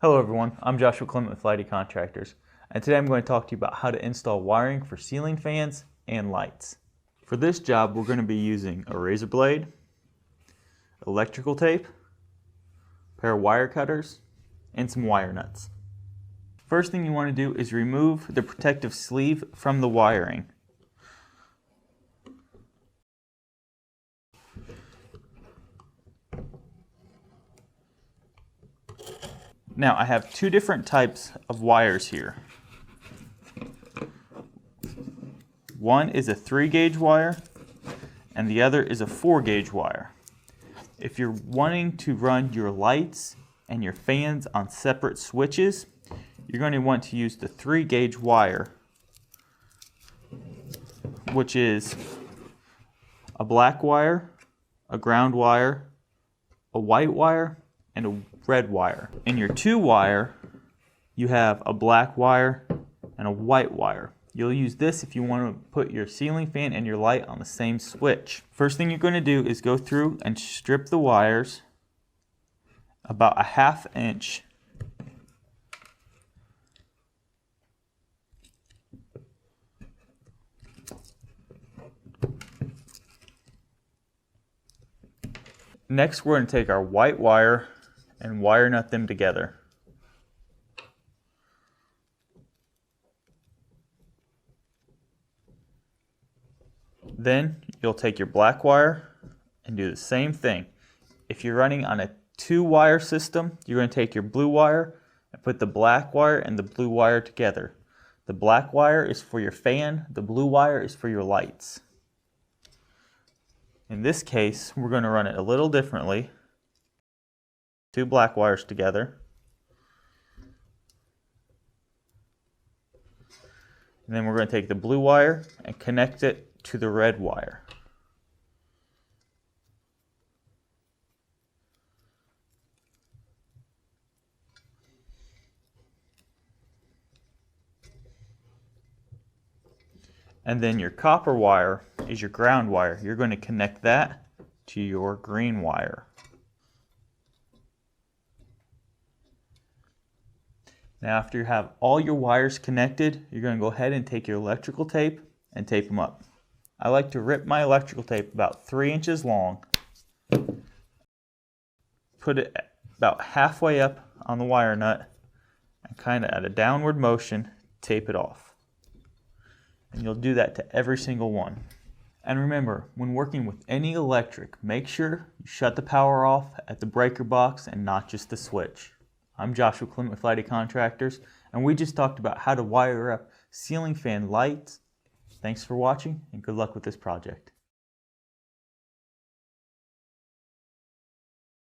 Hello everyone, I'm Joshua Clement with Lighty Contractors, and today I'm going to talk to you about how to install wiring for ceiling fans and lights. For this job we're going to be using a razor blade, electrical tape, a pair of wire cutters, and some wire nuts. First thing you want to do is remove the protective sleeve from the wiring. Now I have two different types of wires here. One is a 3-gauge wire and the other is a 4-gauge wire. If you're wanting to run your lights and your fans on separate switches, you're going to want to use the 3-gauge wire, which is a black wire, a ground wire, a white wire, and a red wire. In your 2-wire, you have a black wire and a white wire. You'll use this if you want to put your ceiling fan and your light on the same switch. First thing you're going to do is go through and strip the wires about a 1/2 inch. Next, we're going to take our white wire and wire nut them together. Then you'll take your black wire and do the same thing. If you're running on a 2-wire system, you're going to take your blue wire and put the black wire and the blue wire together. The black wire is for your fan, the blue wire is for your lights. In this case, we're going to run it a little differently. 2 black wires together. And then we're going to take the blue wire and connect it to the red wire. And then your copper wire is your ground wire. You're going to connect that to your green wire. Now after you have all your wires connected, you're going to go ahead and take your electrical tape and tape them up. I like to rip my electrical tape about 3 inches long, put it about halfway up on the wire nut, and kind of at a downward motion, tape it off. And you'll do that to every single one. And remember, when working with any electric, make sure you shut the power off at the breaker box and not just the switch. I'm Joshua Clement with Lighty Contractors, and we just talked about how to wire up ceiling fan lights. Thanks for watching, and good luck with this project.